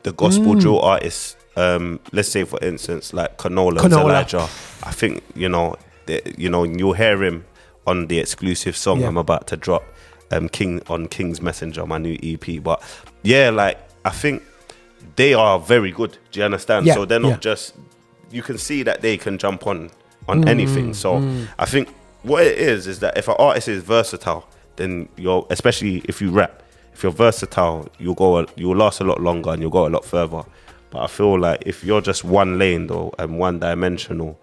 the gospel drill artists, let's say for instance like Canola. Elijah, I think you'll hear him on the exclusive song I'm about to drop, King's Messenger, my new EP. But yeah, like I think they are very good. Do you understand? So they're not just, you can see that they can jump on anything. So I think what it is that if an artist is versatile, then especially if you rap, if you're versatile, you'll last a lot longer and you'll go a lot further. But I feel like if you're just one lane though and one dimensional,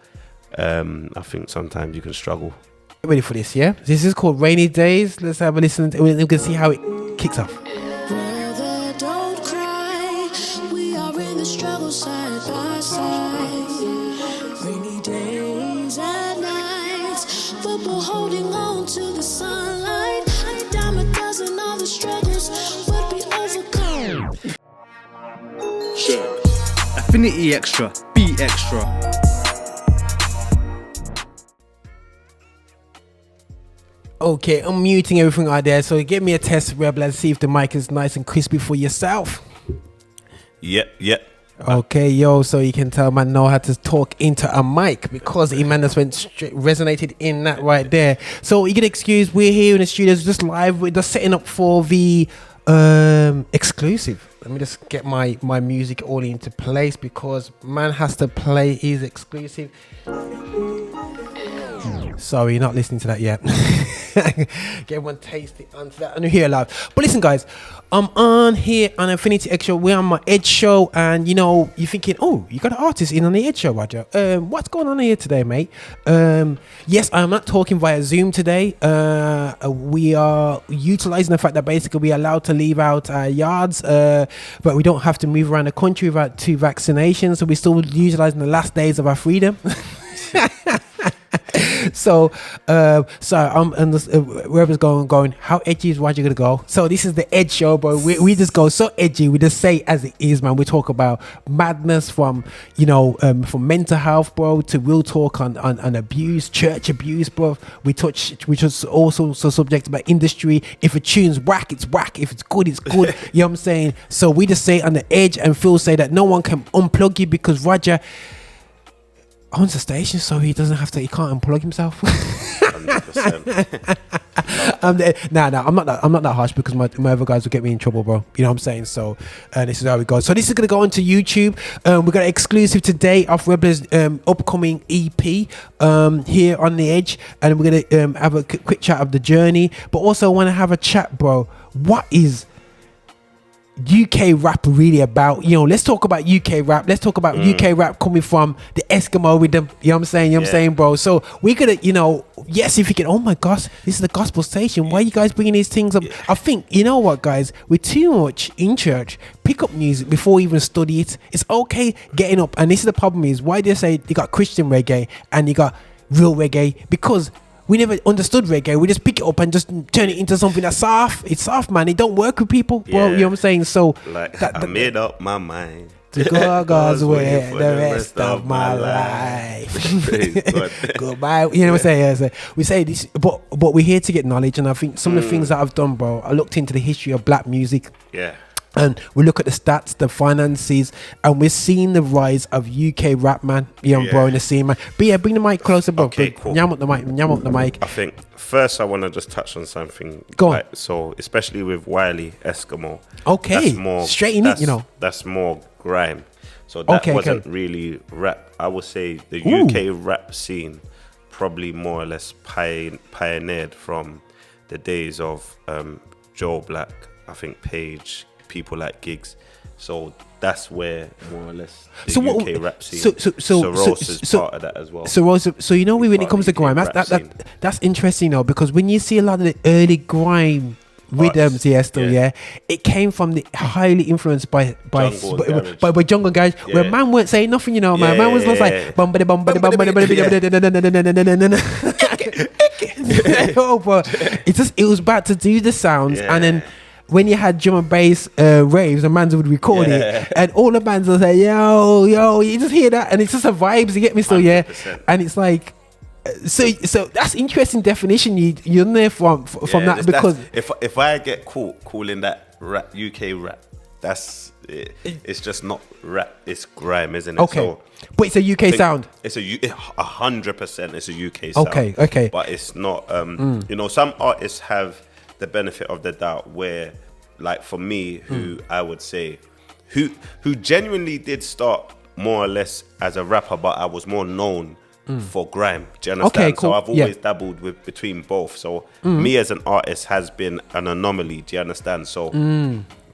I think sometimes you can struggle. Get ready for this, yeah? This is called Rainy Days. Let's have a listen. We can see how it kicks off. Brother, don't cry. We are in the struggle side by side. Rainy days and nights, but we're holding on to the sunlight. Dime a dozen of the struggles will be overcome. Affinity Xtra, be extra. Okay, I'm muting everything out there. So give me a test, Reblah, and see if the mic is nice and crispy for yourself. Yep. Okay, so you can tell man know how to talk into a mic because he man just went straight, resonated in that right there. So you can excuse, we're here in the studios just live. We're just setting up for the exclusive. Let me just get my music all into place because man has to play his exclusive. Sorry, you're not listening to that yet. Get everyone tasty onto that and hear live. But listen, guys, I'm on here on Affinity Xtra. We're on my Edge show, and you're thinking, oh, you got an artist in on the Edge show, Roger. What's going on here today, mate? Yes, I'm not talking via Zoom today. We are utilizing the fact that basically we're allowed to leave out our yards, but we don't have to move around the country without 2 vaccinations. So we're still utilizing the last days of our freedom. So I'm and wherever's going, how edgy is Roger gonna go? So this is the Edge show, bro. We just go so edgy. We just say as it is, man. We talk about madness from from mental health, bro, to real talk on abuse, church abuse, bro. We touch also subjects about industry. If a tune's whack, it's whack. If it's good, it's good. You know what I'm saying? So we just say on the edge, and Phil say that no one can unplug you because Roger owns the station, so he can't unplug himself. 100%. I'm not that harsh because my other guys will get me in trouble, bro. You know what I'm saying? So this is how we go. So this is gonna go onto YouTube. We got an exclusive today of Reblah's upcoming EP here on the Edge, and we're gonna have a quick chat of the journey, but also want to have a chat, bro. What is UK rap really about? Let's talk about UK rap. Let's talk about UK rap coming from the Eskimo rhythm. You know what I'm saying? I'm saying, bro. So we're gonna, yes, if you can, oh my gosh, this is the gospel station. Why are you guys bringing these things up? I think, you know what, guys, we're too much in church. Pick up music before we even study it. It's okay getting up. And this is the problem is, why do they say you got Christian reggae and you got real reggae? Because we never understood reggae. We just pick it up and just turn it into something that's soft. It's soft, man. It don't work with people. Yeah. Well, you know what I'm saying? So I made up my mind to go God's way for the rest of my life. Goodbye. You know what I'm saying? Yeah, so we say this, but we're here to get knowledge. And I think some of the things that I've done, bro, I looked into the history of black music. Yeah. And we look at the stats, the finances, and we're seeing the rise of UK rap, man. Bro, in the scene, man. But yeah, bring the mic closer, bro. Okay, cool. Yam up the mic. I think first I want to just touch on something. Go on. So, especially with Wiley Eskimo. Okay. That's more, straight in it, That's more grime. So that wasn't really rap. I would say the UK rap scene probably more or less pioneered from the days of Joe Black, I think Page, people like Gigs. So that's where more or less the UK rap scene. So Rose is part of that as well. So Rose, when it comes to grime, that's interesting though, because when you see a lot of the early grime rhythms, it came from the highly influenced by Jungle Garage, where man weren't saying nothing, man. Man was just like bumpity. Oh, bro, it was about to do the sounds, and then when you had drum and bass raves, the bands would record it, and all the bands would say, yo, you just hear that, and it's just a vibes. You get me? Still, 100%. And it's like. So that's interesting definition you're there from that, because if I get caught calling that rap, UK rap, that's it. It's just not rap. It's grime, isn't it? Okay, So but it's a UK sound. it's 100%. It's a UK sound. Okay. But it's not. You know, some artists have the benefit of the doubt. Where, like for me, who I would say, who genuinely did start more or less as a rapper, but I was more known for grime. Do you understand? Okay, cool. So I've always dabbled with between both. So me as an artist has been an anomaly. Do you understand? So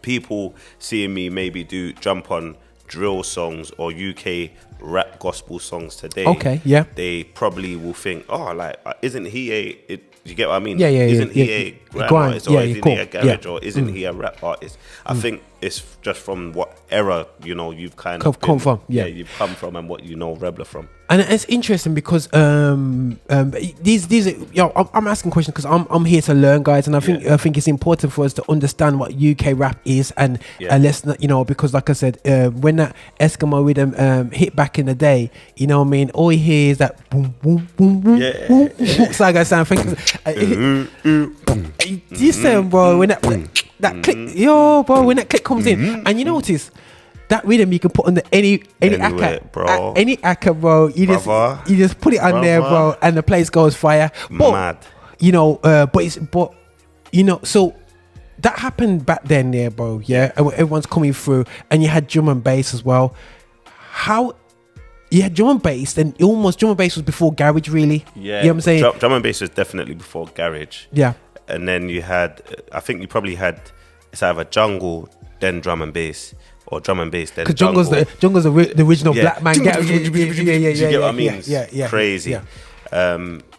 people seeing me maybe jump on drill songs or UK rap gospel songs today. Okay, yeah. They probably will think, oh, like, isn't he you get what I mean? Yeah. Isn't he a grime artist, or isn't he a garage, or isn't he a rap artist? I think it's just from what era, you know, you've kind of come from. Yeah, you've come from, and what you know Reblah from. And it's interesting because these I'm asking questions because I'm here to learn, guys, and I think it's important for us to understand what UK rap is, and let's not, you know, because like I said, when that Eskimo rhythm hit back in the day, you know what I mean, all you hear is that boom boom boom boom boom. So I got sound you saying, bro, when that click, bro, when that click comes in, and you notice that rhythm you can put on any Anywhere, acca, bro. Any acca, bro. You just put it on there, bro, and the place goes fire. But, mad. You know, but you know, so that happened back then, there, bro. Yeah, and everyone's coming through, and you had drum and bass as well. How? You had drum and bass, and almost drum and bass was before garage, really. Yeah, you know what I'm saying. Drum and bass was definitely before garage. Yeah, and then you had, I think you probably had, it's either jungle then drum and bass, or drum and bass then jungle. Because jungle's the original black man garage. You get what I mean? Yeah, crazy. Yeah.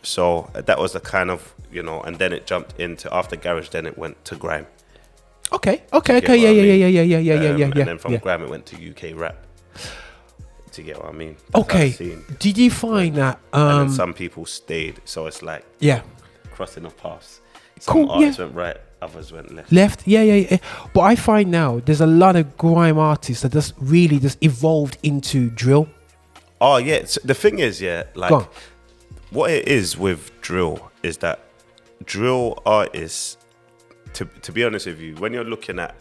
So that was the kind of, you know, and then it jumped into, after garage, then it went to grime. Okay. Yeah. And then from grime it went to UK rap. Do you get what I mean? Okay. Did you find that? And then some people stayed, so it's like crossing of paths. Some artists went right, others went left. Yeah. But I find now there's a lot of grime artists that just really just evolved into drill. Oh yeah. So the thing is, like what it is with drill is that drill artists, to be honest with you, when you're looking at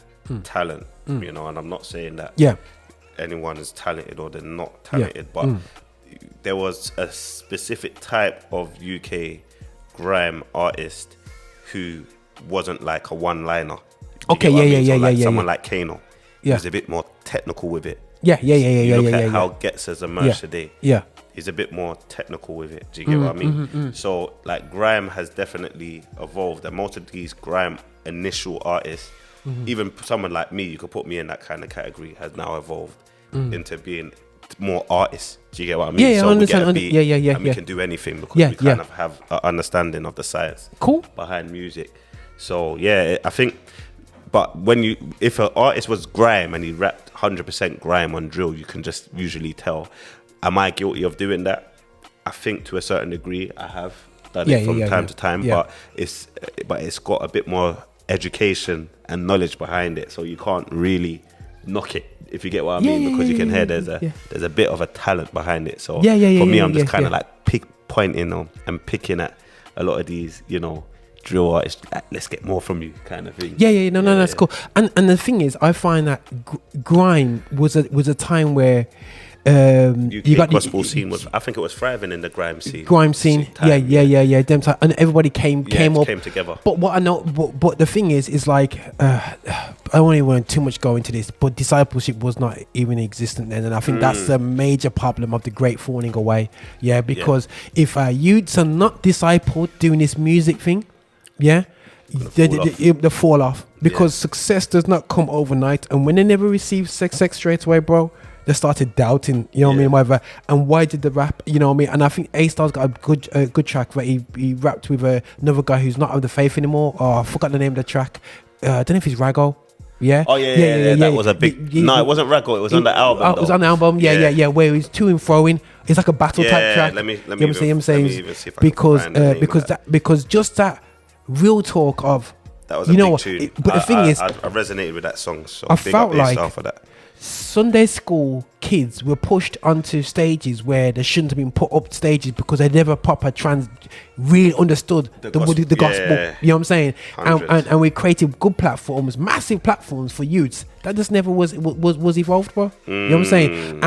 talent, you know, and I'm not saying that anyone is talented or they're not talented, but there was a specific type of UK grime artist who wasn't like a one-liner. Someone like Kano. He's a bit more technical with it. Look at how Gets as a merch today. He's a bit more technical with it. Do you get what I mean? So like grime has definitely evolved, and most of these grime initial artists, even someone like me, you could put me in that kind of category, has now evolved into being more artists. Do you get what I mean? So I understand. And we can do anything because we kind of have an understanding of the science behind music. So I think, but if an artist was grime and he rapped 100% grime on drill, you can just usually tell. Am I guilty of doing that? I think to a certain degree I have done it from time to time, but it's got a bit more education and knowledge behind it, so you can't really knock it, if you get what I mean, because you can hear there's a bit of a talent behind it. So for me, I'm just kind of like pointing on and picking at a lot of these, you know, drill artists. Like, let's get more from you, kind of thing. No, that's cool. And the thing is, I find that grime was a time where UK you got gospel scene was, I think it was thriving in the grime scene. Them time, and everybody came together. But what I know, but the thing is like I don't even want too much go into this, but discipleship was not even existent then, and I think that's a major problem of the great falling away. Because if our youths are not discipled doing this music thing, they fall off, because success does not come overnight, and when they never receive success straight away, bro, they started doubting, you know what I mean, whatever. And why did the rap, you know what I mean? And I think A-Star's got a good track where he rapped with another guy who's not of the faith anymore. Oh, I forgot the name of the track. I don't know if it's Rago. That was a big. No, it wasn't Rago. It was on the album. It was on the album. Where he's to and froing. It's like a battle type track. Let me even see if I can find because just that real talk of, that was a big tune. But the thing is, I resonated with that song. So I felt like for that. Sunday school kids were pushed onto stages where they shouldn't have been put up stages because they never proper really understood the gospel. Yeah. You know what I'm saying? Hundreds. And we created good platforms, massive platforms for youths that just never was evolved, bro. You know what I'm saying?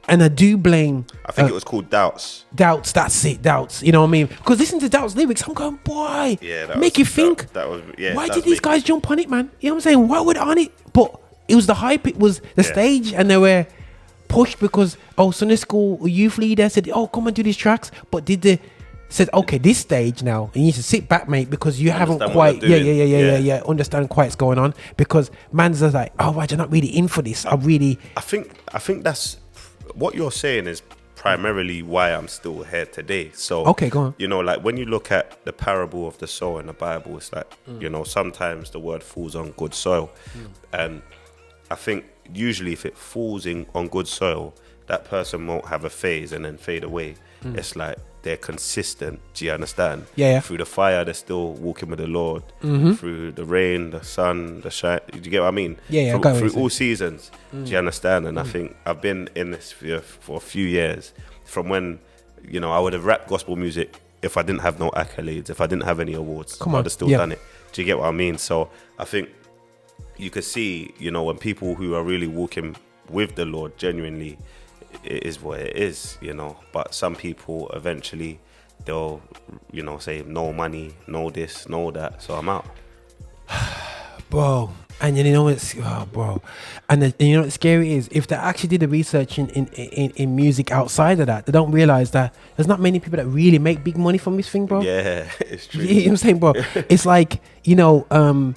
And I do blame. I think it was called Doubts. Doubts, that's it, Doubts. You know what I mean? Because listening to Doubts lyrics, I'm going, boy, make you think. Why did these guys jump on it, man? You know what I'm saying? Why would on it? But it was the hype, it was the stage, and they were pushed because Sunday school youth leader said, come and do these tracks. But did they said, okay, this stage now, and you need to sit back, mate, because you haven't quite, understand quite what's going on. Because man's just like, why you're not really in for this? I think that's what you're saying is primarily why I'm still here today. So okay, go on. You know, like when you look at the parable of the sower in the Bible, it's like you know, sometimes the word falls on good soil, and I think usually if it falls on good soil, that person won't have a phase and then fade away. It's like they're consistent. Do you understand? Yeah. Through the fire, they're still walking with the Lord. Through the rain, the sun, the shine. Do you get what I mean? Yeah. Through all seasons. Do you understand? And I think I've been in this sphere for a few years. From when, you know, I would have rapped gospel music if I didn't have no accolades, if I didn't have any awards. I would have still done it. Do you get what I mean? So I think you could see, you know, when people who are really walking with the Lord genuinely, it is what it is, you know. But some people eventually they'll, you know, say no money, no this, no that, so I'm out. Bro, and you know what's bro, and you know what's scary is if they actually did the research in music outside of that, they don't realize that there's not many people that really make big money from this thing, bro. Yeah, it's true. You know what I'm saying, bro? It's like, you know, I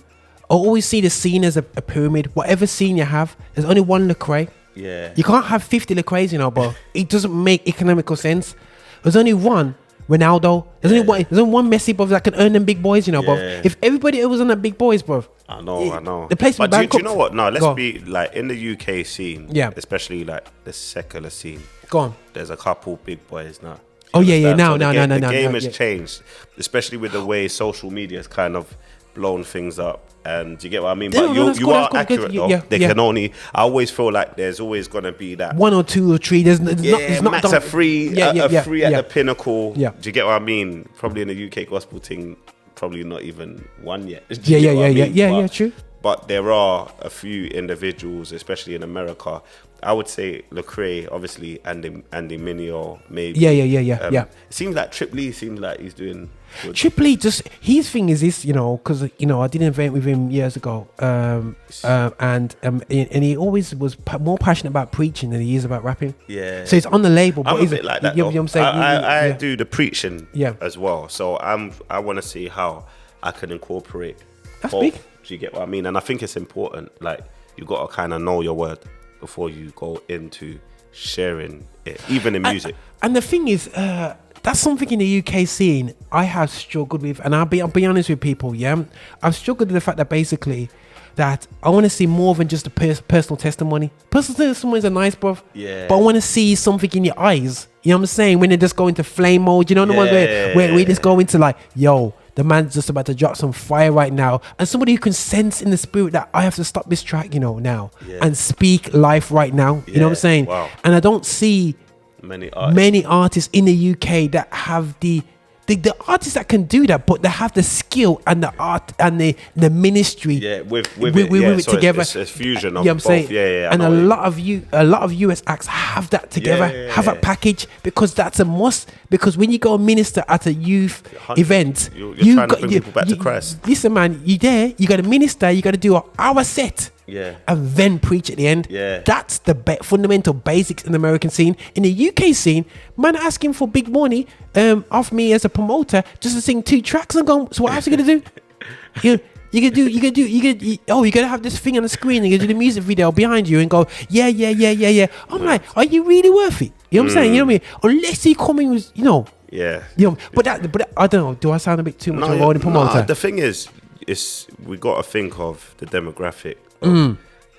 always see the scene as a pyramid. Whatever scene you have, there's only one Lecrae. Yeah. You can't have 50 Lecraes, you know, bro. It doesn't make economical sense. There's only one Ronaldo. There's only one Messi, bro, that can earn them big boys, you know, bro. If everybody else was on that big boys, bro. I know. The place. But do you know what? No, let's be like in the UK scene, especially like the secular scene. Go on. There's a couple big boys now. No. The game has changed, especially with the way social media has kind of blown things up. And do you get what I mean? But you are accurate though. They can only. I always feel like there's always gonna be that one or two or three. There's not max a free at the pinnacle. Yeah. Do you get what I mean? Probably in the UK gospel thing, probably not even one yet. Yeah, true. But there are a few individuals, especially in America. I would say Lecrae, obviously, Andy Mineo, maybe. Yeah. It seems like Trip Lee seems like he's doing good. Trip Lee, just his thing is this, you know, because you know I did an event with him years ago, and he always was more passionate about preaching than he is about rapping. Yeah. So he's on the label, but I'm a bit like that. You know what I'm saying? I do the preaching as well, so I want to see how I can incorporate. That's both. big. Do you get what I mean? And I think it's important. Like you got to kind of know your word before you go into sharing it, even in music. And the thing is, that's something in the UK scene I have struggled with, and I'll be honest with people. Yeah, I've struggled with the fact that basically that I want to see more than just a personal testimony. Personal testimonies are nice, bruv. Yeah. But I want to see something in your eyes. You know what I'm saying? When they just go into flame mode, you know the one where we just go into like, yo, the man's just about to drop some fire right now, and somebody who can sense in the spirit that I have to stop this track, you know, now and speak life right now. You know what I'm saying? Wow. And I don't see many artists in the UK that have the artists that can do that, but they have the skill and the art and the ministry. Yeah, with it so together. It's fusion of you know what I'm both. saying? Yeah. And a lot of US acts have that together, have that package, because that's a must. Because when you go and minister at a youth event, you're trying to bring people back to Christ. Listen, man, you got to minister, you got to do an hour set. Yeah. And then preach at the end. Yeah. That's the fundamental basics in the American scene. In the UK scene, man asking for big money off me as a promoter just to sing 2 tracks and go, so what else are you gonna do? You gotta have this thing on the screen and you do the music video behind you and go, yeah. I'm like, are you really worth it? You know what I'm saying? You know what I mean? Unless he coming with, you know. Yeah. You know, but I don't know. Do I sound a bit too much of a rolling promoter? The thing is we got to think of the demographic of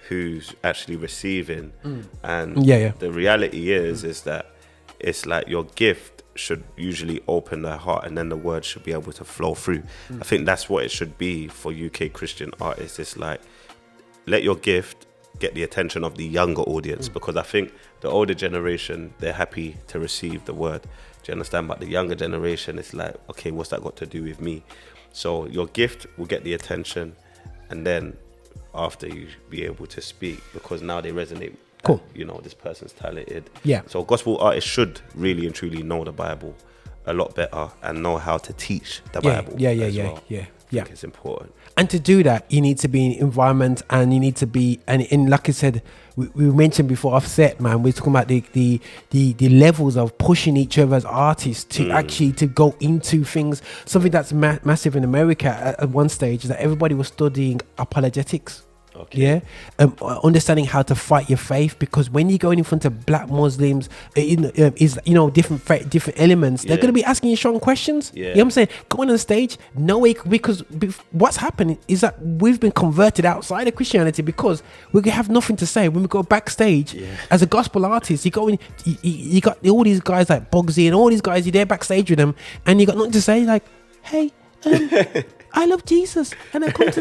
who's actually receiving, and the reality is that it's like your gift should usually open their heart, and then the word should be able to flow through. I think that's what it should be for UK Christian artists. It's like, let your gift get the attention of the younger audience, because I think the older generation, they're happy to receive the word. Do you understand? But the younger generation, it's like, okay, what's that got to do with me? So your gift will get the attention, and then after you be able to speak, because now they resonate. Cool. That, this person's talented. Yeah. So gospel artists should really and truly know the Bible a lot better and know how to teach the Bible. Yeah. I think it's important. And to do that, you need to be in environment, and you need to be, and like I said, we mentioned before offset, man, we're talking about the levels of pushing each other as artists to actually to go into things. Something that's massive in America at one stage is that everybody was studying apologetics. Okay. Yeah, understanding how to fight your faith, because when you go in front of black Muslims, different elements, they're going to be asking you strong questions. Yeah. You know what I'm saying? Going on stage, no way, because what's happening is that we've been converted outside of Christianity because we have nothing to say. When we go backstage as a gospel artist, you go in, you got all these guys like Bugsy and all these guys, you're there backstage with them, and you got nothing to say, like, hey, I love Jesus, and I come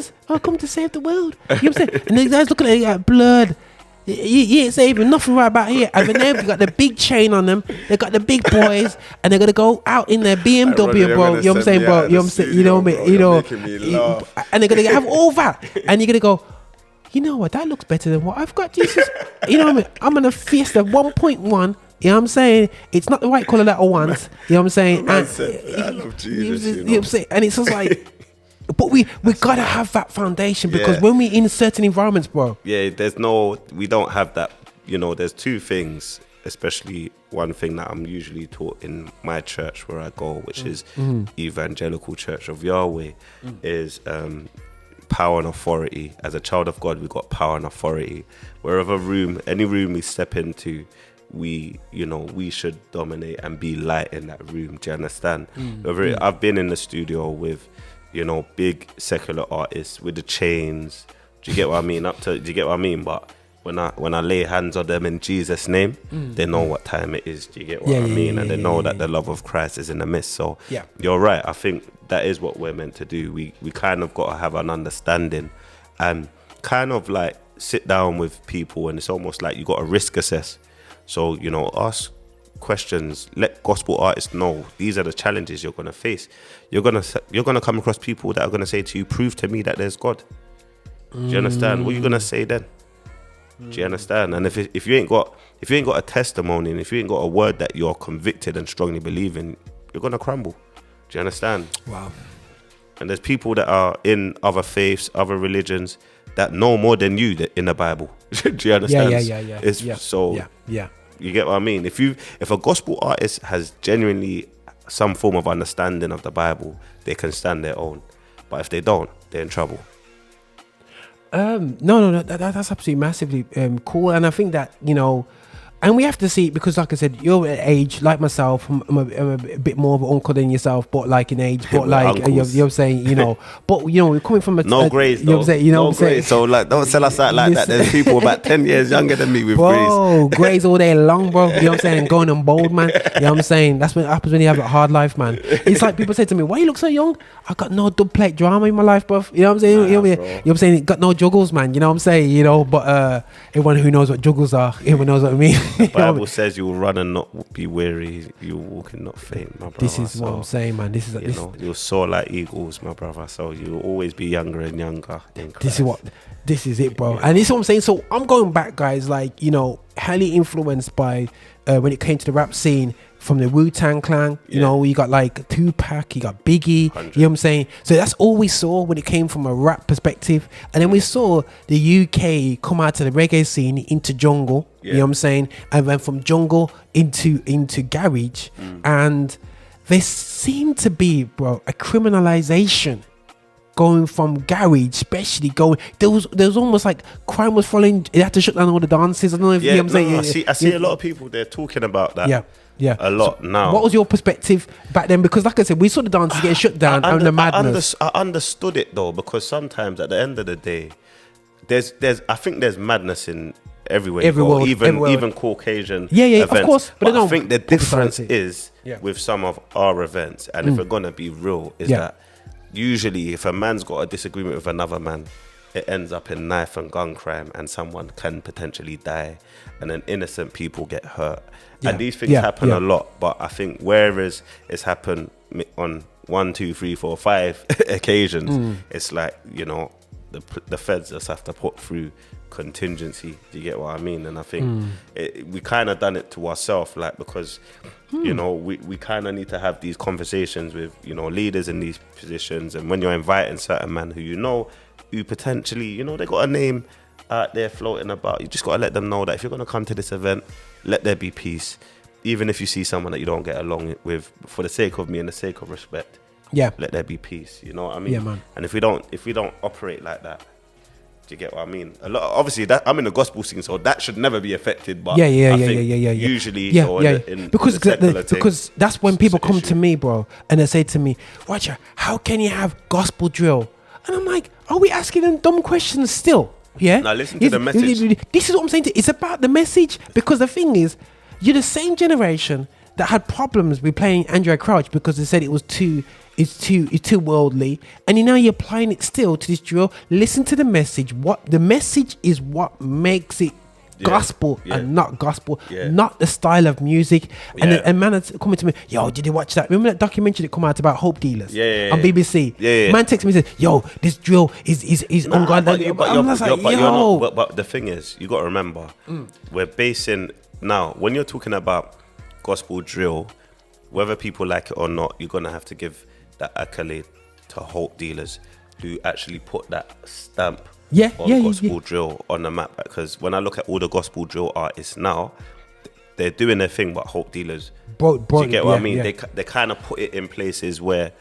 to save the world. You know what I'm saying? And the guys looking at you like, blood. You ain't saving nothing right about here. And then they've got the big chain on them. They got the big boys, and they're gonna go out in their BMW, bro. You know what I'm saying, bro? You know what I'm saying? You know what I mean? You know, and they're gonna have all that, and you're gonna go, you know what? That looks better than what I've got, Jesus. You know what I mean? I'm gonna Fiesta 1.1. You know what I'm saying? It's not the right colour that I want. You know what I'm saying? I love Jesus. You know what I'm saying? And it's just like, but we gotta have that foundation, because when we in certain environments, bro. Yeah, we don't have that. There's two things, especially one thing that I'm usually taught in my church where I go, which is Evangelical Church of Yahweh, is power and authority. As a child of God, we got power and authority. Any room we step into, we should dominate and be light in that room. Do you understand? I've been in the studio with big secular artists with the chains. Do you get what I mean? Do you get what I mean? But when I lay hands on them in Jesus' name, they know what time it is. Do you get what I mean? And they know that the love of Christ is in the midst. So you're right. I think that is what we're meant to do. We kind of got to have an understanding and kind of like sit down with people, and it's almost like you got to risk assess. So, ask questions, let gospel artists know these are the challenges you're going to face. You're going to come across people that are going to say to you, prove to me that there's God. Do you understand? What are you going to say then? Do you understand? And if you ain't got a testimony, and if you ain't got a word that you're convicted and strongly believe in, you're going to crumble. Do you understand? Wow. And there's people that are in other faiths, other religions, that know more than you in the Bible. Do you understand? Yeah. You get what I mean? If a gospel artist has genuinely some form of understanding of the Bible, they can stand their own. But if they don't, they're in trouble. No, that's absolutely massively cool. And I think that, and we have to see, because like I said, you're at age like myself. I'm a bit more of an uncle than yourself, but like in age, but like you're saying, but we're coming from no grades, though. No grades. So like, don't sell us out like that. There's people about 10 years younger than me with grades. Grades all day long, bro. You know what I'm saying? Going on bold, man. You know what I'm saying? That's what happens when you have a hard life, man. It's like people say to me, "Why you look so young?" I got no dub plate drama in my life, bro. You know what I'm saying? You know what I'm saying? Got no juggles, man. You know what I'm saying? But everyone who knows what juggles are, everyone knows what I mean. The Bible says you will run and not be weary, you will walk and not faint, my brother. This is what I'm saying, man. This is you'll soar like eagles, my brother. So you'll always be younger and younger in Christ. This is it, bro. And this is what I'm saying. So I'm going back, guys, like, highly influenced by when it came to the rap scene, from the Wu-Tang Clan, you got like Tupac, you got Biggie, 100. You know what I'm saying? So that's all we saw when it came from a rap perspective. And then we saw the UK come out to the reggae scene into jungle, you know what I'm saying? And then from jungle into garage. And there seemed to be, bro, a criminalization going from garage, especially there was almost like crime was following. They had to shut down all the dances. I don't know if you know what I'm saying. I see a lot of people, they're talking about that. Yeah, a lot now. What was your perspective back then? Because like I said, we saw the dances getting shut down and the madness. I understood it though, because sometimes at the end of the day, I think there's madness in everywhere, even Caucasian events. Of course. But I think the difference is with some of our events, and if we're gonna be real, is that usually if a man's got a disagreement with another man, it ends up in knife and gun crime, and someone can potentially die, and then innocent people get hurt. And these things happen a lot, but I think whereas it's happened on 1, 2, 3, 4, 5 occasions, it's like, you know, the feds just have to put through contingency. Do you get what I mean? And I think we kind of done it to ourselves, like, because you know, we kind of need to have these conversations with, you know, leaders in these positions. And when you're inviting certain men who, you know, who potentially, you know, they got a name out there floating about, you just got to let them know that if you're going to come to this event, let there be peace. Even if you see someone that you don't get along with, for the sake of me and the sake of respect, let there be peace. You know what I mean? Yeah, man. And if we don't operate like that, do you get what I mean? A lot, obviously, that I'm in the gospel scene, so that should never be affected. But usually, because that's when people come to me, bro, and they say to me, Roger, how can you have gospel drill? And I'm like, are we asking them dumb questions still? Yeah. Now listen to the message. This is what I'm saying. It's about the message, because the thing is, you're the same generation that had problems with playing Andrea Crouch because they said it was too worldly, and you know you're applying it still to this drill. Listen to the message. What the message is, what makes it gospel and not gospel, not the style of music. And a man is coming to me, yo, did you watch that? Remember that documentary that come out about Hope Dealers on BBC? Man texts me and says, yo, this drill is ungodly. But the thing is, you got to remember, we're basing now, when you're talking about gospel drill, whether people like it or not, you're gonna have to give that accolade to Hope Dealers, who actually put that stamp on gospel drill on the map. Because when I look at all the gospel drill artists now, they're doing their thing, but Hope Dealers, do you get what I mean? They kind of put it in places where,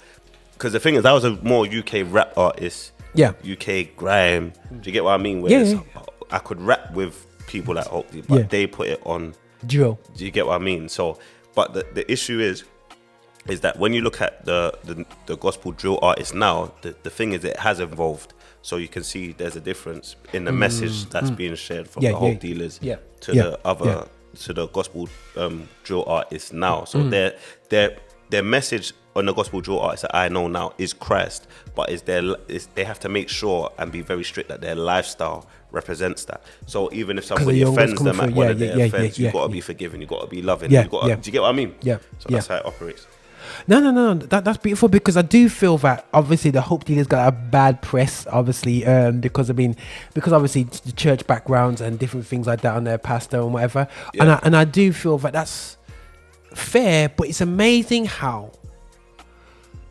because the thing is, I was a more UK rap artist, UK grime, do you get what I mean? Where I could rap with people like Hope Dealers, but they put it on drill. Do you get what I mean? So, but the issue is that when you look at the gospel drill artists now, the thing is, it has evolved. So you can see there's a difference in the message that's being shared from the Hope Dealers to the other to the gospel drill artists now. So their message on the gospel drill artists that I know now is Christ, but they have to make sure and be very strict that their lifestyle represents that. So even if somebody offends them at one of their offense, you've got to be forgiving, you've got to be loving. Do you get what I mean? So that's how it operates. No. That's beautiful, because I do feel that obviously the Hope Dealers got a bad press, obviously, because obviously the church backgrounds and different things like that on their pastor and whatever. And I do feel that that's fair, but it's amazing how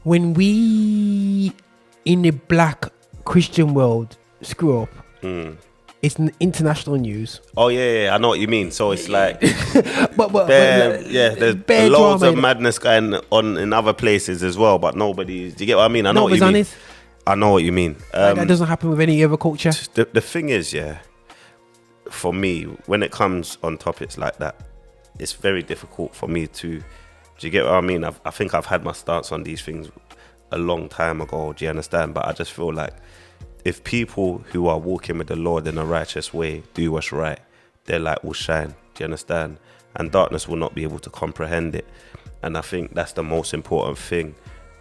when we in the black Christian world screw up, it's international news. Oh yeah, I know what you mean. So it's like, there's loads loads of madness going on in other places as well, but nobody. Do you get what I mean? I know what you mean. I know what you mean. That doesn't happen with any other culture. The thing is, for me, when it comes on topics like that, it's very difficult for me to. Do you get what I mean? I think I've had my stance on these things a long time ago. Do you understand? But I just feel like, if people who are walking with the Lord in a righteous way do what's right, their light will shine. Do you understand? And darkness will not be able to comprehend it. And I think that's the most important thing.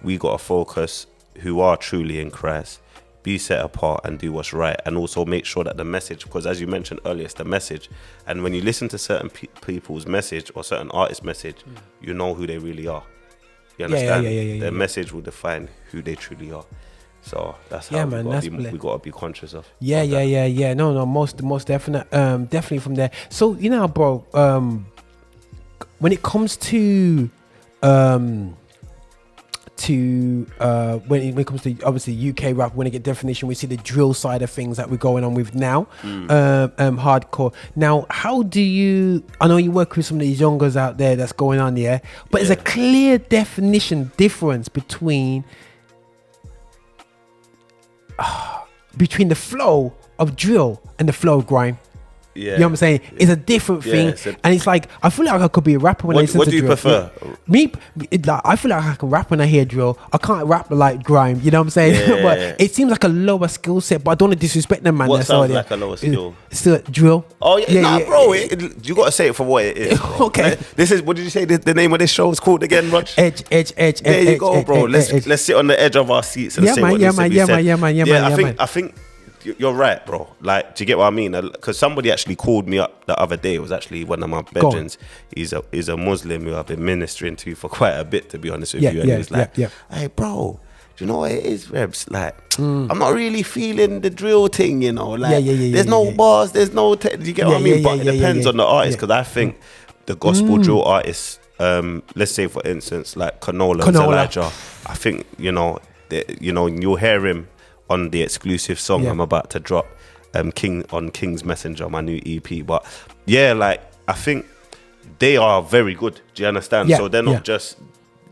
We got to focus, who are truly in Christ, be set apart and do what's right. And also make sure that the message, because as you mentioned earlier, it's the message. And when you listen to certain people's message or certain artists' message, you know who they really are. You understand? Their message will define who they truly are. So that's how we got to be conscious of. No, most definite, definitely from there. So you know, bro, when it comes to when it comes to obviously UK rap, when I get definition, we see the drill side of things that we're going on with now, hardcore. Now, how do you? I know you work with some of these youngers out there that's going on, but there's a clear definition difference between the flow of drill and the flow of grime. You know what I'm saying? It's a different thing, and it's like I feel like I could be a rapper when I listen to drill. What do you prefer? Me, I feel like I can rap when I hear drill. I can't rap like grime. You know what I'm saying? But it seems like a lower skill set. But I don't want to disrespect them, man. What sounds like a lower skill? Still drill. Oh bro. You got to say it for what it is. Bro. Okay. This is, what did you say the name of this show is called again, Rog? Edge. There you go, bro. Let's sit on the edge of our seats and say what needs to be said. I think you're right, bro. Like, do you get what I mean? Because somebody actually called me up the other day. It was actually one of my bedrooms. He's a Muslim who I've been ministering to for quite a bit, to be honest with you. And he was like, hey, bro, do you know what it is, Rebs? Like, I'm not really feeling the drill thing, you know? Like, there's no bars, there's no... do you get what I mean? But it depends on the artist, because I think the gospel drill artists, let's say, for instance, like Canola. Elijah, I think, you'll hear him on the exclusive song I'm about to drop, King's Messenger, my new EP. But yeah, like, I think they are very good. Do you understand? So they're not just,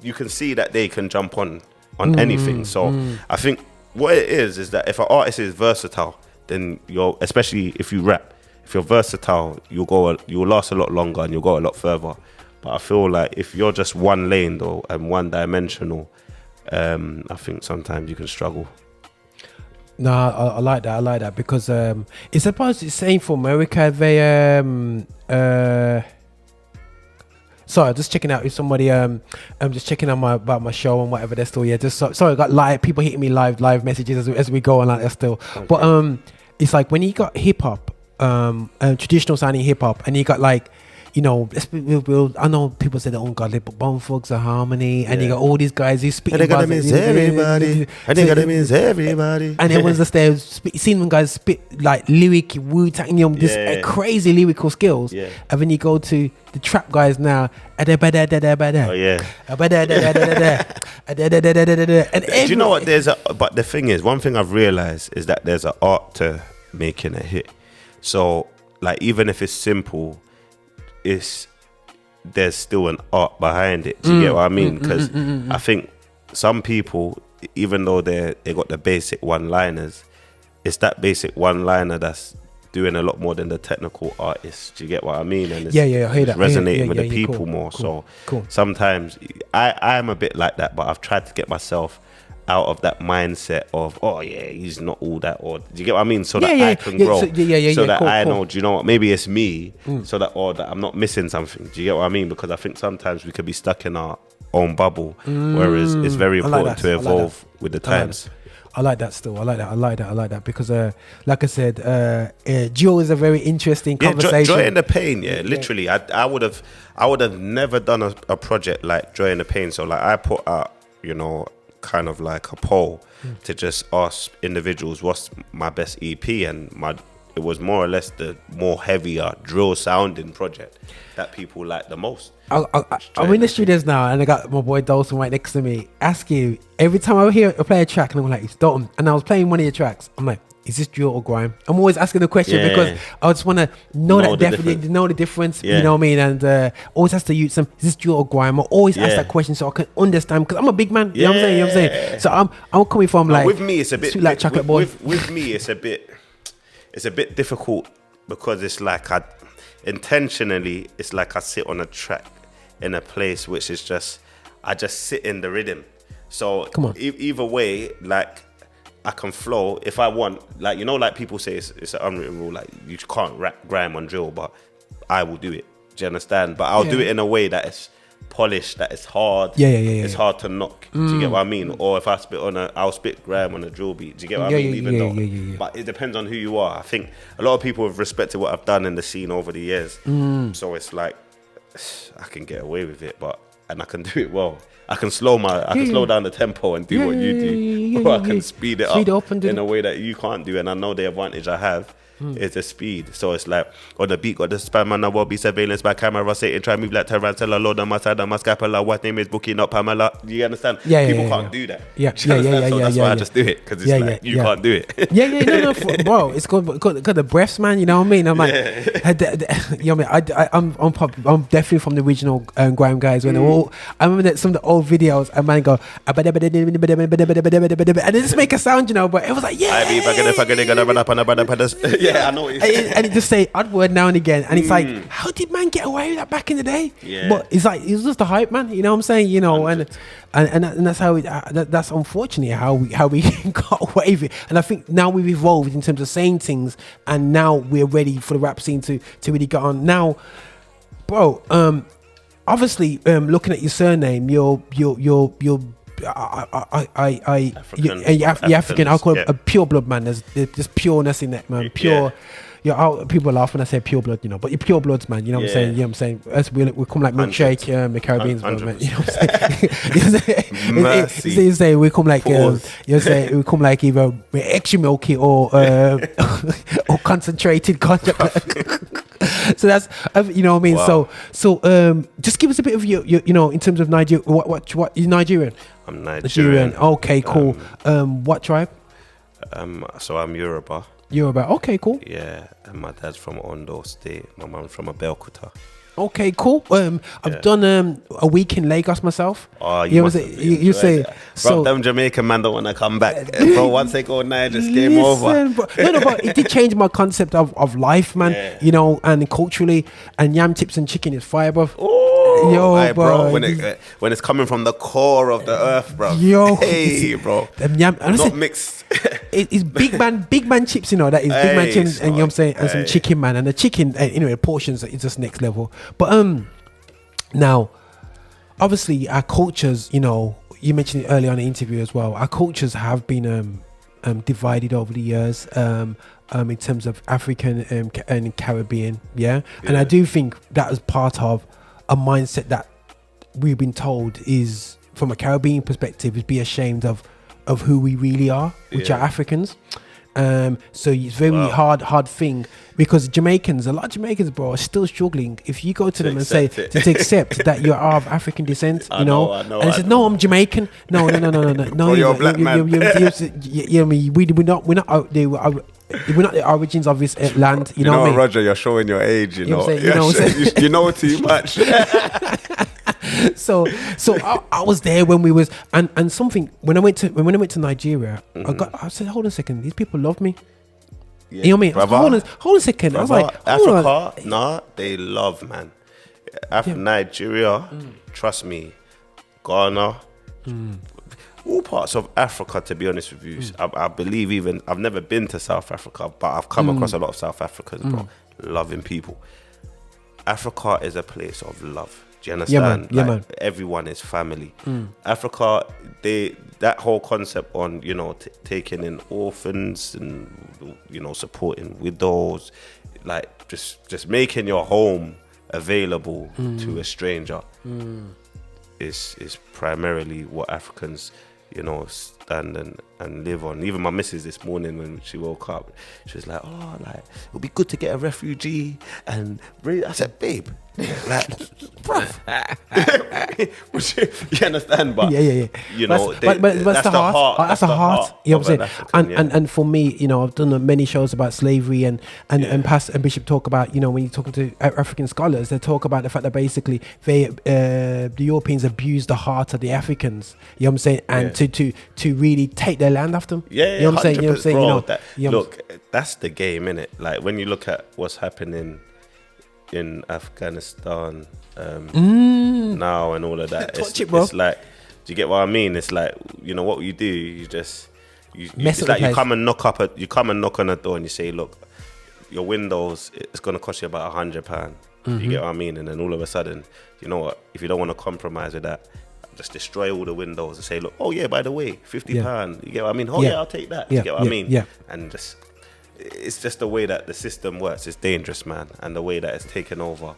you can see that they can jump on anything. So I think what it is that if an artist is versatile, then especially if you rap, if you're versatile, you'll last a lot longer and you'll go a lot further. But I feel like if you're just one lane though and one dimensional, I think sometimes you can struggle. No, I like that. I like that because it's supposed to same for America. They sorry, just checking out if somebody I'm just checking out about my show and whatever. They're still sorry, I got live people hitting me live messages as we go on like that still. Okay. But it's like when you got hip hop, traditional sounding hip hop, and you got like, I know people say, oh God, they put Bone Thugs or Harmony, and you got all these guys who speak. And they got them is everybody. And they got them is everybody. And everyone's just there, seeing them guys spit like lyric Wu-Tang, this crazy lyrical skills. Yeah. And then you go to the trap guys now. Oh yeah. And do you know what? But the thing is, one thing I've realized is that there's an art to making a hit. So like, even if it's simple, there's still an art behind it. Do you get what I mean? Because I think some people, even though they got the basic one-liners, it's that basic one-liner that's doing a lot more than the technical artists. Do you get what I mean? And it's resonating with the people more. So sometimes I'm a bit like that, but I've tried to get myself out of that mindset of, oh yeah, he's not all that, or do you get what I mean? So that I can grow, so that I know, do you know what, maybe it's me, so that, or that I'm not missing something. Do you get what I mean? Because I think sometimes we could be stuck in our own bubble, whereas it's very important to evolve with the times. I like that still. I like that because, like I said, Joe is a very interesting conversation. Joy in the Pain, literally. I would have never done a project like Joy in the Pain. So like I put out, kind of like a poll to just ask individuals what's my best EP, and it was more or less the more heavier drill sounding project that people like the most. I'm in the studios now and I got my boy Dalton right next to me. Ask you every time I play a track and I'm like, it's Dalton, and I was playing one of your tracks, I'm like, is this drill or grime? I'm always asking the question because I just want to know that definitely know the difference. You know what I mean? And always has to use some, is this drill or grime? I always ask that question so I can understand, because I'm a big man. You know what I'm saying? So I'm coming from like, with me it's a bit sweet like chocolate boy. With me it's a bit difficult because it's like intentionally it's like I sit on a track in a place which is just, I just sit in the rhythm. So come on. Either way, like, I can flow if I want. Like, like people say it's an unwritten rule, like you can't rap grime on drill, but I will do it. Do you understand? But I'll do it in a way that is polished, that is hard. It's hard to knock. Do you get what I mean? Or if I I'll spit grime on a drill beat. Do you get what I mean? But it depends on who you are. I think a lot of people have respected what I've done in the scene over the years. So it's like, I can get away with it, and I can do it well. I can slow down the tempo and do what you do, or I can speed it up in a way that you can't do. And I know the advantage I have is the speed. So it's like, on the beat got the spam, and I will be surveillance by camera, Satan try move like tarantula, load on my side on my scapula, what name is booking up Pamela. You understand? People can't do that. So that's why I just do it, because it's like, you can't do it. Bro, it's got the breaths, man. You know what I mean? I'm like, I'm definitely from the original grime guys. When I remember that some of the old videos, a man go and they just make a sound, but it was like, I know. And it just say odd word now and again, and it's like, how did man get away with that back in the day? But it's like, it's just a hype, man. You know what I'm saying? And that's how that's unfortunately how we got away with it. And I think now we've evolved in terms of saying things, and now we're ready for the rap scene to really get on. Now, bro, obviously, looking at your surname, you're African. I call it a pure blood man. There's pureness in that, man. Pure. Yeah, people laugh when I say pure blood, but you're pure bloods, man. You know what I'm saying? You know what I'm saying? Us, we come like milkshake, the Caribbeans, man. You know what I'm saying? Mercy. You say we come like, you say we come like either extra milky or concentrated ganja. So that's, you know what I mean. Wow. So just give us a bit of your in terms of Nigeria. What you Nigerian? I'm Nigerian. Okay, cool. What tribe? So I'm Yoruba. Okay, cool. Yeah, and my dad's from Ondo State. My mum's from Abeokuta. Okay, cool. I've done a week in Lagos myself. Oh, you say so. Them Jamaican man don't want to come back, bro. Once they go now, just game over. But it did change my concept of life, man. Yeah. And culturally, and yam chips and chicken is fire, bro. Bro, when it's coming from the core of the earth, bro. Hey, bro. Not mixed. It's big man chips, that is big man chips, and you know what I'm saying, and some chicken, man, and the chicken, anyway, portions is just next level. But now, obviously, our cultures, you mentioned it earlier on in the interview as well. Our cultures have been divided over the years, in terms of African and Caribbean, and I do think that is part of a mindset that we've been told is, from a Caribbean perspective, is be ashamed of who we really are, which are Africans. So it's very hard thing, because a lot of Jamaicans, bro, are still struggling. If you go to them and say to accept that you are of African descent, I know, and they said, no, I'm Jamaican. No, you're a black man. We're not out there. We're not the origins of this land. You know what I mean? Roger, you're showing your age. You know too much. So I was there when we was and something when I went to Nigeria. I said, hold on a second, these people love me. Yeah. You know what I mean? Brother, hold on a second. Brother, I was like, Africa, they love, man. Nigeria, trust me, Ghana, all parts of Africa, to be honest with you. I believe even, I've never been to South Africa, but I've come across a lot of South Africans, bro, loving people. Africa is a place of love. Do you understand? Yeah, man. Everyone is family. Africa, that whole concept on, taking in orphans and, supporting widows, like just making your home available to a stranger is primarily what Africans, stand and live on. Even my missus this morning, when she woke up, she was like, it'll be good to get a refugee. And I said, babe, bruv. You understand? But that's the heart. That's the heart. You know what I'm saying? And for me, I've done many shows about slavery and Pastor and Bishop talk about, when you're talking to African scholars, they talk about the fact that basically the Europeans abused the heart of the Africans. You know what I'm saying? And to really take their land off them. You know what I'm saying? Look, that's the game, innit? Like when you look at what's happening in Afghanistan now and all of that, it's like, do you get what I mean? It's like, what you do, you come and knock on a door and you say, look, your windows, it's going to cost you about £100. You get what I mean? And then all of a sudden, you know what, if you don't want to compromise with that, just destroy all the windows and say, look, oh yeah, by the way, £50. You get what I mean? Oh yeah, I'll take that. You get what I mean? Yeah. And it's just the way that the system works. It's dangerous, man. And the way that it's taken over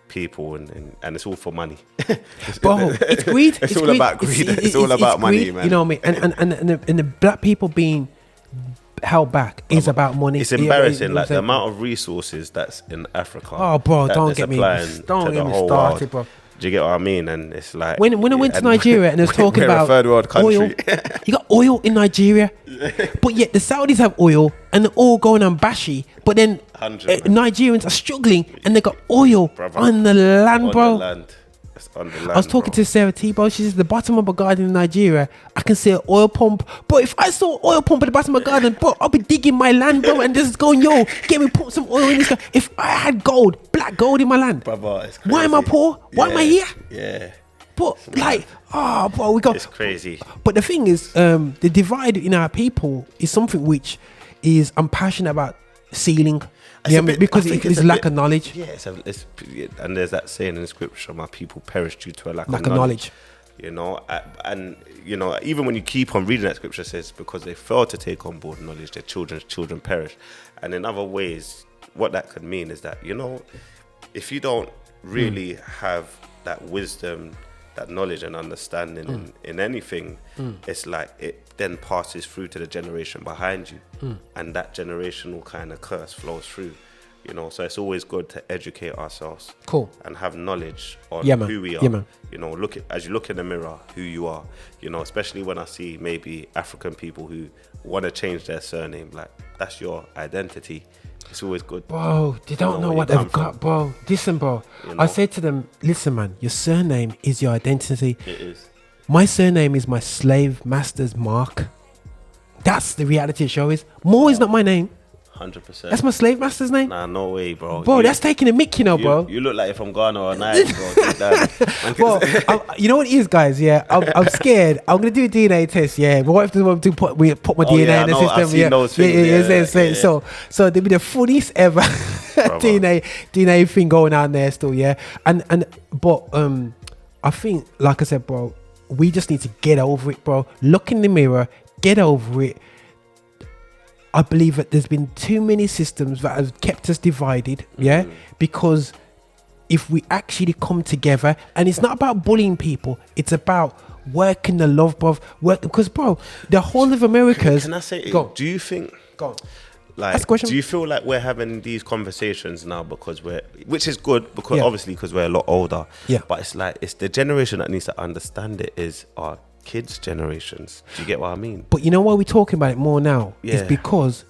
people and it's all for money. Bro, it's greed. It's all about greed. It's all about money, greed, man. You know what I mean? And the black people being held back is about money. It's embarrassing, the amount of resources that's in Africa. Oh, bro, don't get me started, bro. Do you get what I mean? And it's like when I went to Nigeria and I was talking about a third world country. Oil, you got oil in Nigeria, but yet the Saudis have oil and they're all going on bashy. But then Nigerians are struggling and they got oil on the land, bro. I was talking to Sarah T, bro. She says the bottom of a garden in Nigeria, I can see an oil pump. But if I saw oil pump at the bottom of my garden, bro, I'll be digging my land, bro, and just going, yo, get me put some oil in this. If I had black gold in my land, brother, it's crazy. Why am I poor? Why am I here? Yeah. But bro, it's crazy. But the thing is, the divide in our people is something which is I'm passionate about sealing. Because it's lack of knowledge. Yeah, and there's that saying in scripture, my people perish due to a lack of knowledge. you know, and you know, even when you keep on reading that scripture, says because they fail to take on board knowledge, their children perish. And in other ways, what that could mean is that, you know, if you don't really have that wisdom, that knowledge and understanding in anything, it's like it then passes through to the generation behind you, and that generational kind of curse flows through. You know, so it's always good to educate ourselves, and have knowledge on who we are. You know, as you look in the mirror, who you are. You know, especially when I see maybe African people who want to change their surname, like that's your identity. It's always good. Bro, they don't know what they've got, bro. Listen, bro. You know? I said to them, listen, man, your surname is your identity. It is. My surname is my slave master's mark. That's the reality of the show is. Mo is not my name. 100%. That's my slave master's name. Nah, no way, bro. Bro, that's taking a mick, you know, bro. You look like you're from Ghana or Nigeria, bro. Well, you know what it is, guys? Yeah, I'm scared. I'm gonna do a DNA test. Yeah, but what if they want to put my DNA in the system? I've seen those things, So there'll be the funniest ever DNA thing going on there still. Yeah, but I think, like I said, bro, we just need to get over it, bro. Look in the mirror, get over it. I believe that there's been too many systems that have kept us divided, because if we actually come together, and it's not about bullying people, it's about working the love, bro. Because, bro, the whole of America's... Can I say, do you think... Go on. Like, do you feel like we're having these conversations now because which is good, because obviously because we're a lot older, but it's like, it's the generation that needs to understand it is our kids' generations. Do you get what I mean? But you know why we're talking about it more now? It's because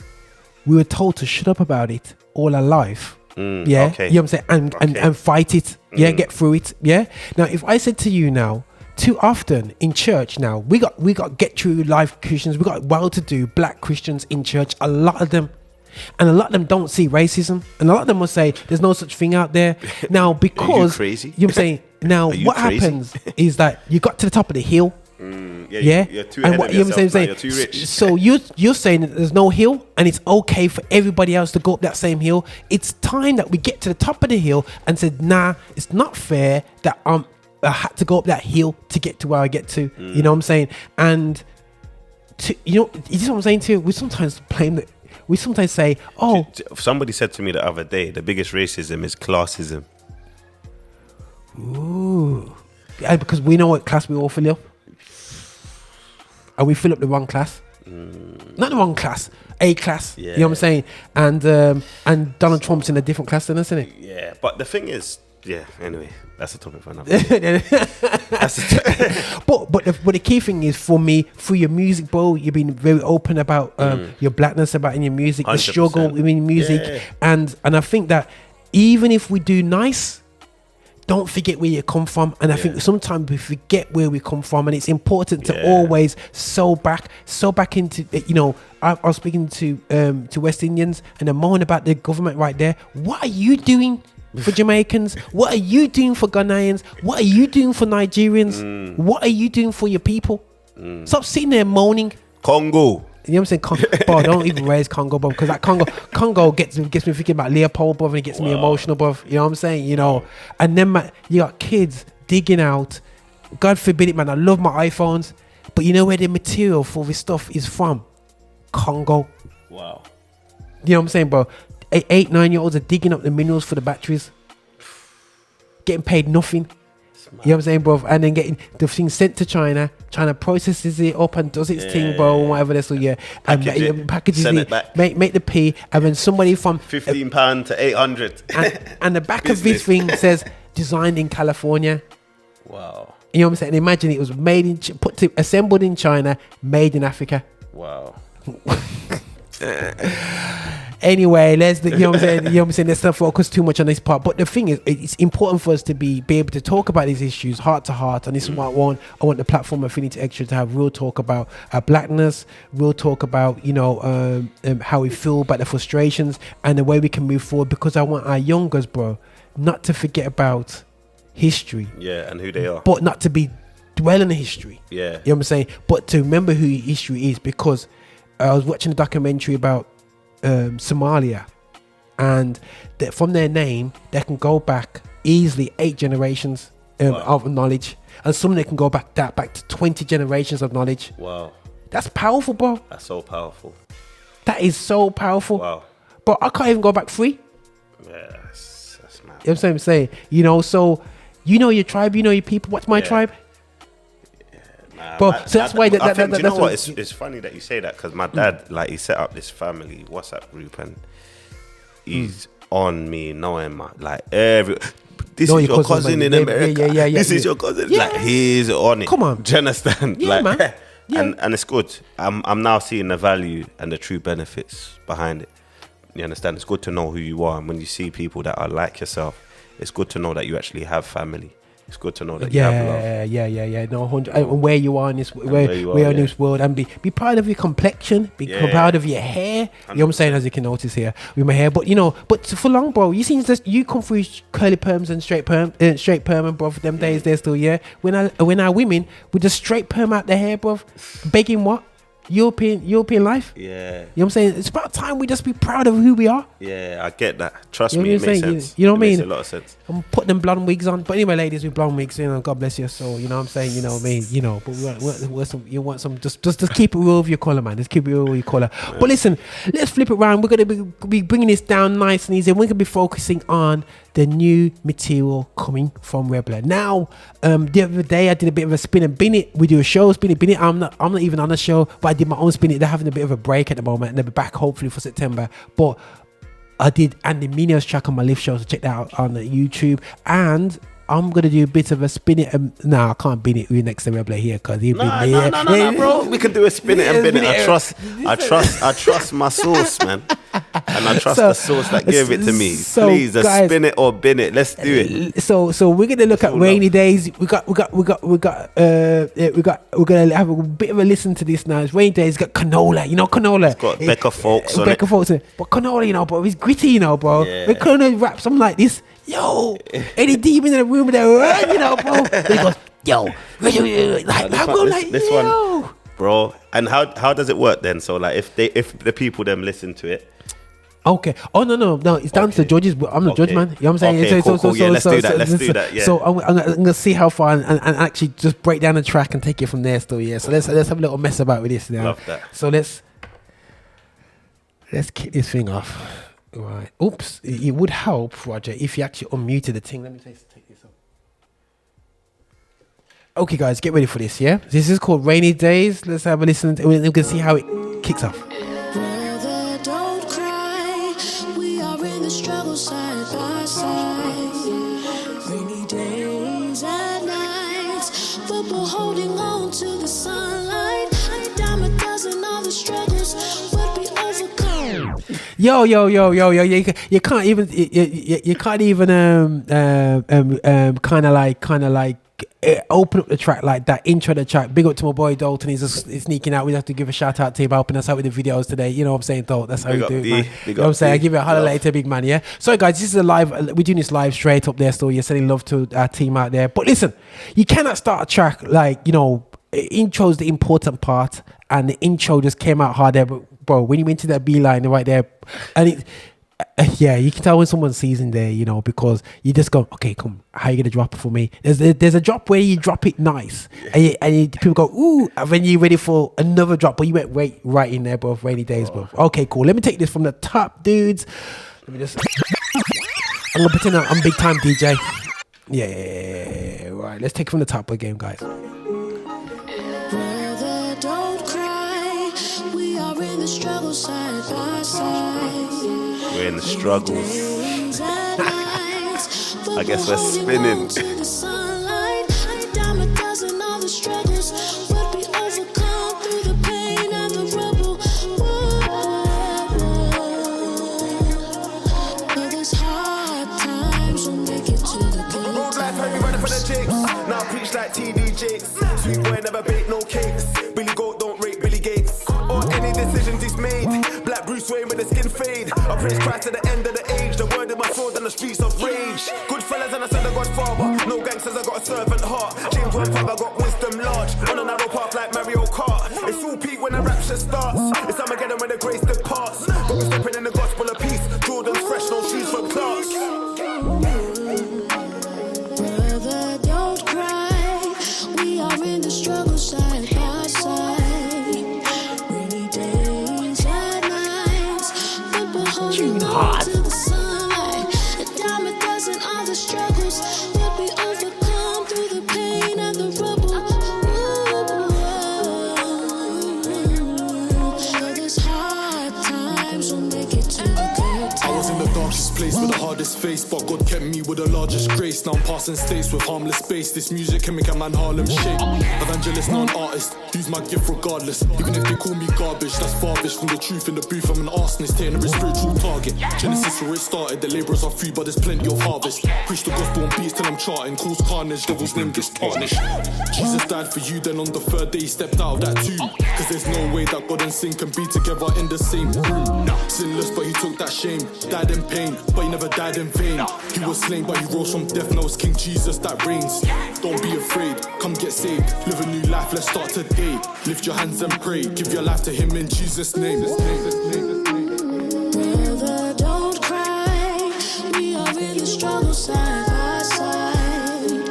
we were told to shut up about it all our life. Okay. You know what I'm saying? And fight it. Get through it. Now, if I said to you now, too often in church now, we got get through life Christians, we got well-to-do black Christians in church, a lot of them. And a lot of them don't see racism, and a lot of them will say there's no such thing out there now, because are you crazy? You know what I'm saying? Now what happens is that you got to the top of the hill. You're too and what you know saying, you're too rich. So you're saying that there's no hill, and it's okay for everybody else to go up that same hill. It's time that we get to the top of the hill and said, nah, it's not fair that I had to go up that hill to get to where I get to. You know what I'm saying? And you know what I'm saying too? We sometimes blame that. We sometimes say, oh... Somebody said to me the other day, the biggest racism is classism. Ooh. Yeah, because we know what class we all fill up. And we fill up the wrong class. Not the wrong class. A class. You know what I'm saying? And Donald Trump's in a different class than us, isn't it? Yeah, but the thing is... Yeah, anyway, that's a topic for another day. But the key thing is, for me, through your music, bro, you've been very open about your blackness, about in your music, 100%. The struggle in music, and I think that even if we do nice, don't forget where you come from. And I think sometimes we forget where we come from, and it's important to always sow back into, you know. I was speaking to West Indians, and they're moaning about the government right there. What are you doing for Jamaicans? What are you doing for Ghanaians? What are you doing for Nigerians? What are you doing for your people? Stop sitting there moaning. Congo. You know what I'm saying? Bro, don't even raise Congo, bro, because that Congo gets me thinking about Leopold, bro, and it gets me emotional, bro. You know what I'm saying? You know, and then you got kids digging out. God forbid it, man. I love my iPhones, but you know where the material for this stuff is from? Congo. Wow. You know what I'm saying, bro? 8-9-year-olds are digging up the minerals for the batteries, getting paid nothing. You know what I'm saying, bro? And then getting the thing sent to China. China processes it up and does its thing, bro, and whatever this. And packages send it, it back. Make the P, and then somebody from £15 to 800. and the back of this thing says designed in California. Wow. You know what I'm saying? Imagine it was assembled in China, made in Africa. Wow. Anyway, you know what I'm saying? Let's not focus too much on this part. But the thing is, it's important for us to be able to talk about these issues heart to heart. And this is what I want the platform Affinity Xtra to have real talk about our blackness, real talk about, you know, how we feel about the frustrations and the way we can move forward. Because I want our youngers, bro, not to forget about history. Yeah, and who they are. But not to be dwelling on history. Yeah. You know what I'm saying? But to remember who history is, because I was watching a documentary about Somalia, and that from their name they can go back easily 8 generations of knowledge. and some that can go back to 20 generations of knowledge. Wow. That's powerful, bro. That's so powerful. That is so powerful. Wow. But I can't even go back 3. Yeah, that's mad. You know what I'm saying? You know, so you know your tribe, you know your people. What's my tribe? Nah, Bro, so that's why. you know That's what? It's funny that you say that because my dad, like, he set up this family WhatsApp group and he's on me, knowing my like every. This is your cousin in America. Yeah. This is your cousin. Yeah. Like, he's on it. Come on. Do you understand? Yeah, like, man. Yeah. And it's good. I'm now seeing the value and the true benefits behind it. You understand? It's good to know who you are, and when you see people that are like yourself, it's good to know that you actually have family. It's good to know that you have love. Yeah. No, 100. And where you are in this, where in this world, and be proud of your complexion, be proud of your hair. 100%. You know what I'm saying? As you can notice here with my hair, but you know, but for long, bro, you seen this? You come through curly perms and straight perm, and bro, for them days they're still When our women with the straight perm out their hair, bro, begging what? European life. Yeah. You know what I'm saying? It's about time we just be proud of who we are. Yeah, I get that. Trust me, it makes sense. You know what I mean? It makes a lot of sense. I'm putting them blonde wigs on. But anyway, ladies with blonde wigs, you know, God bless your soul. You know what I'm saying? You know what I mean? You know, but you want some, just keep it real with your colour, man. Just keep it real with your colour. Yeah. But listen, let's flip it around. We're going to be bringing this down nice and easy. We're going to be focusing on the new material coming from Reblah. Now, the other day I did a bit of a spin and bin it. We do a show, spin it. I'm not even on a show, but I did my own spin it. They're having a bit of a break at the moment, and they'll be back hopefully for September. But I did Andy Minio's track on my live show, so check that out on YouTube. And I'm gonna do a bit of a spin it. I can't bin it next to Reblah here because he'll be no, bro. We can do a spin it and bin it. I trust my source, man, and I trust the source that gave it to me. So please, guys, spin it or bin it. Let's do it. So we're gonna look at rainy days. We're gonna have a bit of a listen to this now. It's rainy days. It's got Canola. You know Canola. It's got Becca Folks on it. Becca Folks, but Canola, you know, bro, he's gritty, you know, bro. Yeah. When Canola raps, I'm like this. Yo, any demon in the room there, you know, bro. He goes, yo, this one, bro. And how does it work then? So like, if the people them listen to it. Okay. Oh no. It's down to the judges. I'm the judge, man. You know what I'm saying? Okay, cool. Yeah, let's do that. Yeah. So I'm gonna see how far and actually just break down the track and take it from there. Still, yeah. So let's have a little mess about with this now. Love that. So let's kick this thing off. Right. Oops. It would help, Roger, if you actually unmuted the thing. Let me take this off. Okay, guys, get ready for this. Yeah. This is called Rainy Days. Let's have a listen. We can see how it kicks off. Brother, don't cry. We are in the struggle side by side. Rainy days and nights, but we're holding on to the sunlight. A dime a dozen of the struggles will be overcome. Yo! You can't even kind of like open up the track like that. Intro the track. Big up to my boy Dalton. He's sneaking out. We have to give a shout out to him helping us out with the videos today. You know what I'm saying, Dalton? That's how we do it, man. You know what I'm saying? I give you a holler later, big man. Yeah. So guys, this is a live. We're doing this live straight up there. Still, you're sending love to our team out there. But listen, you cannot start a track like, you know, intro's the important part, and the intro just came out hard there. But bro, when you went to that beeline right there, and it. You can tell when someone's seasoned there, you know, because you just go, okay, come, how you gonna drop it for me? There's a drop where you drop it nice, and people go, ooh, and then you're ready for another drop, but you went right in there, bro. Rainy days, bro. Okay, cool. Let me take this from the top, dudes. Let me just. I'm gonna pretend I'm big time DJ. Yeah, right. Let's take it from the top again, guys. Brother, don't cry. We are in the struggle side by side. We're in the struggles. I guess we're spinning. Now preach like TD Jakes. Sweet boy never bake no cakes. Billy Goat don't rate Billy Gates. Or any decisions he's made. Black Bruce Wayne with the skin fade. I praise Christ to the end of the age. The word in my sword on the streets of rage. Good fellas and I said I got father. No gangsters, I got a servant heart. James 1 5, I got wisdom large. On a narrow path like Mario Kart. It's full peak when the rapture starts. It's Armageddon when the grace departs. But we're stepping in the gospel of peace. Jordan's fresh, no shoes from Clarks. Brother, don't cry. face, but God kept me with the largest grace. Now I'm passing states with harmless space. This music can make a man Harlem shake. Evangelist, not an artist. Use my gift regardless. Even if they call me garbage, that's farvish. From the truth in the booth, I'm an arsonist. Taking a spiritual target. Genesis where it started. The labourers are free, but there's plenty of harvest. Preach the gospel on beats till I'm charting. Cause carnage, devil's name gets tarnished. Jesus died for you, then on the third day he stepped out of that tomb. Cause there's no way that God and sin can be together in the same room. Sinless, but he took that shame. Died in pain, but he never died in vain. He was slain, but he rose from death. Now it's King Jesus that reigns. Don't be afraid, come get saved. Live a new life, let's start today. Lift your hands and pray. Give your life to him in Jesus' name. Brother, don't cry. We are in the struggle side by side.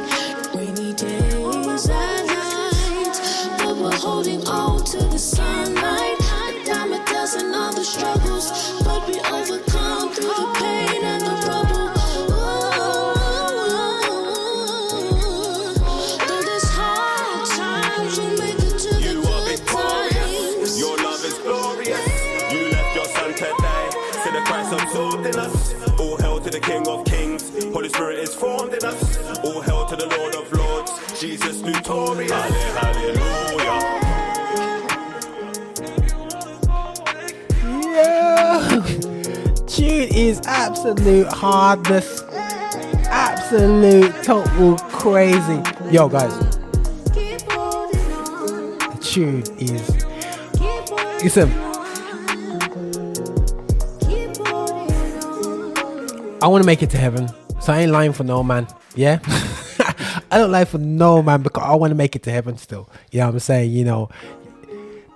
Rainy days and nights, but we're holding on to the sunlight. A dime a dozen other struggles, but we overcome through the pain and the rubble. Through this hard times, we make it to the good times. Your love is glorious. You left your son to die. See the Christ absorbed in us. All hail to the King of Kings. Holy Spirit is formed in us. All hail to the Lord of Lords. Jesus notorious. Hallelujah. Yeah. Tune is absolute hardness. Absolute total crazy. Yo, guys. The tune is. Listen. I want to make it to heaven, so I ain't lying for no man. Yeah, I don't lie for no man because I want to make it to heaven still. You know what I'm saying? You know,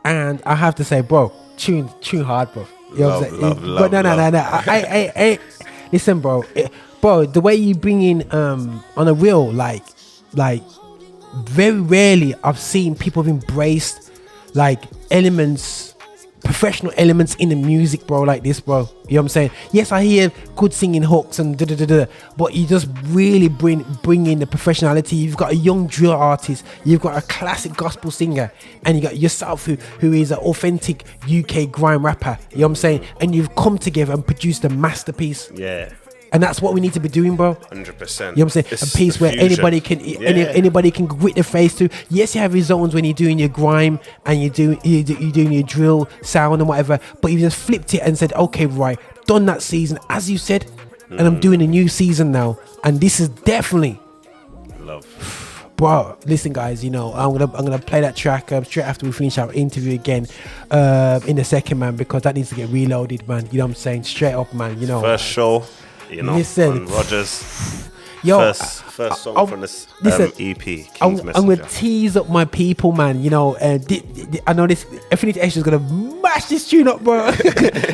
and I have to say, bro, tune hard, bro. You know what I'm saying? But no. I listen, bro. Bro, the way you bring in on a real like very rarely I've seen people have embraced like elements. Professional elements in the music, bro, like this, bro. You know what I'm saying? Yes, I hear good singing hooks and but you just really bring in the professionality. You've got a young drill artist, you've got a classic gospel singer, and you got yourself who is an authentic UK grime rapper. You know what I'm saying? And you've come together and produced a masterpiece. Yeah. And that's what we need to be doing, bro. 100%. You know what I'm saying? A piece where fusion. anybody can anybody can grit their face to. Yes, you have your zones when you're doing your grime and you're doing your drill sound and whatever, but you just flipped it and said, okay, right, done that season as you said, and I'm doing a new season now, and this is definitely Love. Bro, listen, guys. You know, I'm gonna play that track straight after we finish our interview again in a second, man, because that needs to get reloaded, man. You know what I'm saying? Straight up, man. You know, First show. You know, listen, on Rogers. Yo, first song from this EP. King's I'm Messenger. gonna tease up my people, man. You know, I know this. Infinite Extra is gonna mash this tune up, bro.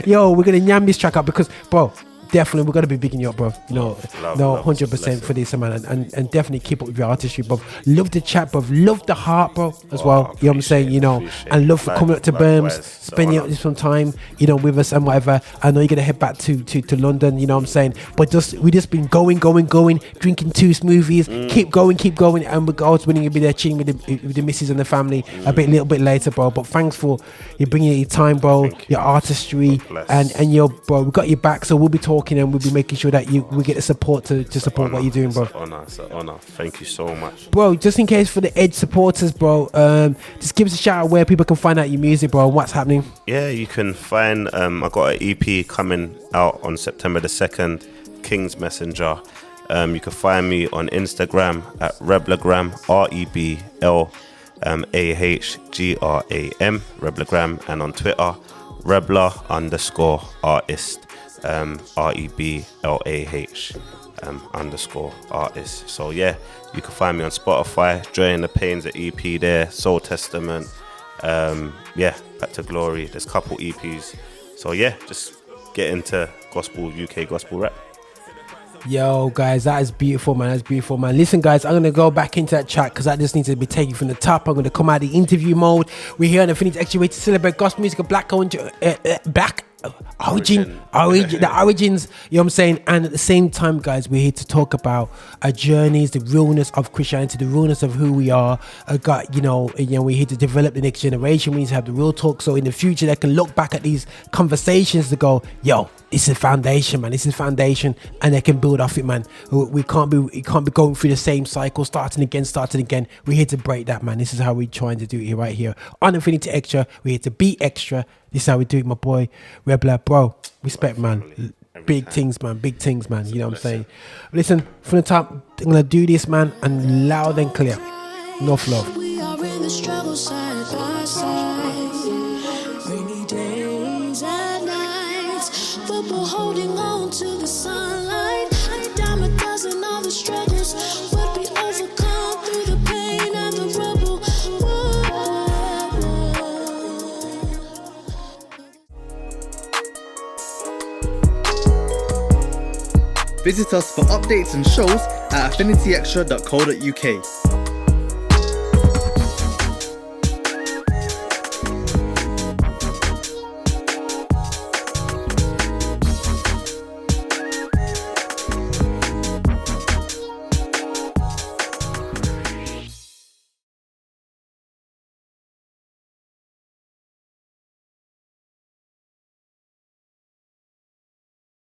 Yo, we're gonna yam this track up because, bro, definitely we're gonna be bigging you up, bro. You know, love, 100% for this, man, and definitely keep up with your artistry, bro. Love the chat, bro. Love the heart, bro, as well. You know what I'm saying? You know, and love for coming up to Birms, spending up some time, you know, with us and whatever. I know you're gonna head back to London. You know what I'm saying? But we just been going, drinking 2 smoothies. Keep going, and we're always winning. You'll be there chilling with the missus and the family a little bit later, bro. But thanks for you bringing your time, bro. Your artistry, and your bro. We got your back, so we'll be talking and we'll be making sure that we get the support to support what you're doing, bro. It's an honor. Thank you so much, bro. Just in case for the Edge supporters, bro, just give us a shout out where people can find out your music, bro, and what's happening. Yeah, you can find I got an EP coming out on September the 2nd, King's Messenger. You can find me on Instagram at Reblagram, REBLAHGRAM, Reblagram, and on Twitter Reblah_artist, REBLAH_artist. So yeah, you can find me on Spotify, Join the Pains, the EP there, Soul Testament, Back to Glory. There's a couple EPs. So yeah, just get into UK Gospel Rap. Yo, guys, that is beautiful, man. That's beautiful, man. Listen, guys, I'm gonna go back into that track because I just need to be taken from the top. I'm gonna come out of the interview mode. We're here on the Infinite Extra way to celebrate gospel music, black origins, the origins. You know what I'm saying? And at the same time, guys, we're here to talk about our journeys, the realness of Christianity, the realness of who we are. We're here to develop the next generation. We need to have the real talk, so in the future they can look back at these conversations to go, yo, It's a foundation, man. This is foundation, and they can build off it, man. We can't be going through the same cycle, starting again. We're here to break that, man. This is how we're trying to do it right here on Infinity Xtra. We're here to be extra. This is how we do it, my boy Reblah, bro. Respect, man. Big things, man. You know what I'm saying? Listen, from the top, I'm gonna do this, man, and loud and clear. Enough love. We are in the struggle side by side. Rainy days and nights, but we're holding on to the sunlight. A dime a dozen of the struggles, but we overcome through the pain and the rubble. Visit us for updates and shows at affinityextra.co.uk.